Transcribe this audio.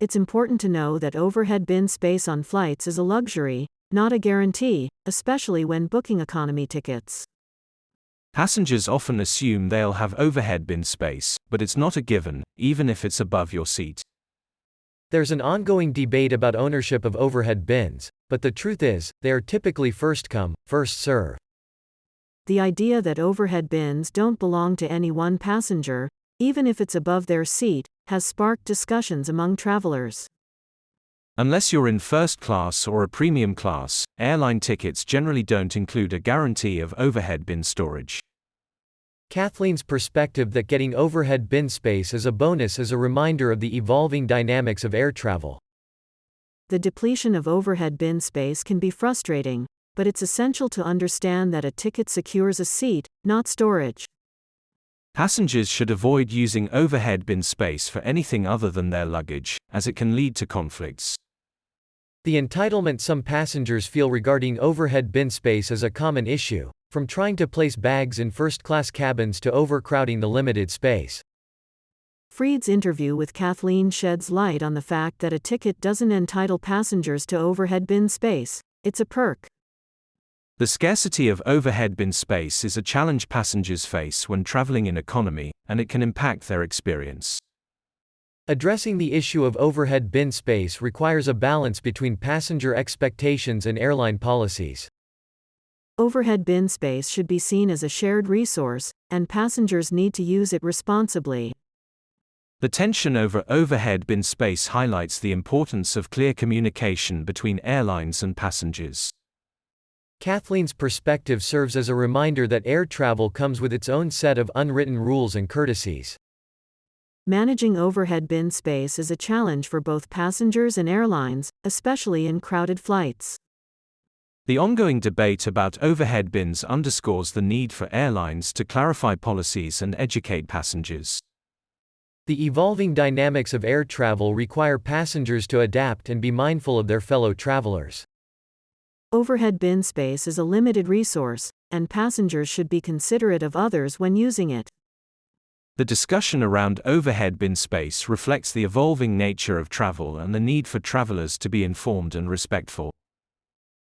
It's important to know that overhead bin space on flights is a luxury, not a guarantee, especially when booking economy tickets. Passengers often assume they'll have overhead bin space, but it's not a given, even if it's above your seat. There's an ongoing debate about ownership of overhead bins, but the truth is, they are typically first come, first serve. The idea that overhead bins don't belong to any one passenger, even if it's above their seat, has sparked discussions among travelers. Unless you're in first class or a premium class, airline tickets generally don't include a guarantee of overhead bin storage. Kathleen's perspective that getting overhead bin space as a bonus is a reminder of the evolving dynamics of air travel. The depletion of overhead bin space can be frustrating, but it's essential to understand that a ticket secures a seat, not storage. Passengers should avoid using overhead bin space for anything other than their luggage, as it can lead to conflicts. The entitlement some passengers feel regarding overhead bin space is a common issue, from trying to place bags in first-class cabins to overcrowding the limited space. Freed's interview with Kathleen sheds light on the fact that a ticket doesn't entitle passengers to overhead bin space, it's a perk. The scarcity of overhead bin space is a challenge passengers face when traveling in economy, and it can impact their experience. Addressing the issue of overhead bin space requires a balance between passenger expectations and airline policies. Overhead bin space should be seen as a shared resource, and passengers need to use it responsibly. The tension over overhead bin space highlights the importance of clear communication between airlines and passengers. Kathleen's perspective serves as a reminder that air travel comes with its own set of unwritten rules and courtesies. Managing overhead bin space is a challenge for both passengers and airlines, especially in crowded flights. The ongoing debate about overhead bins underscores the need for airlines to clarify policies and educate passengers. The evolving dynamics of air travel require passengers to adapt and be mindful of their fellow travelers. Overhead bin space is a limited resource, and passengers should be considerate of others when using it. The discussion around overhead bin space reflects the evolving nature of travel and the need for travelers to be informed and respectful.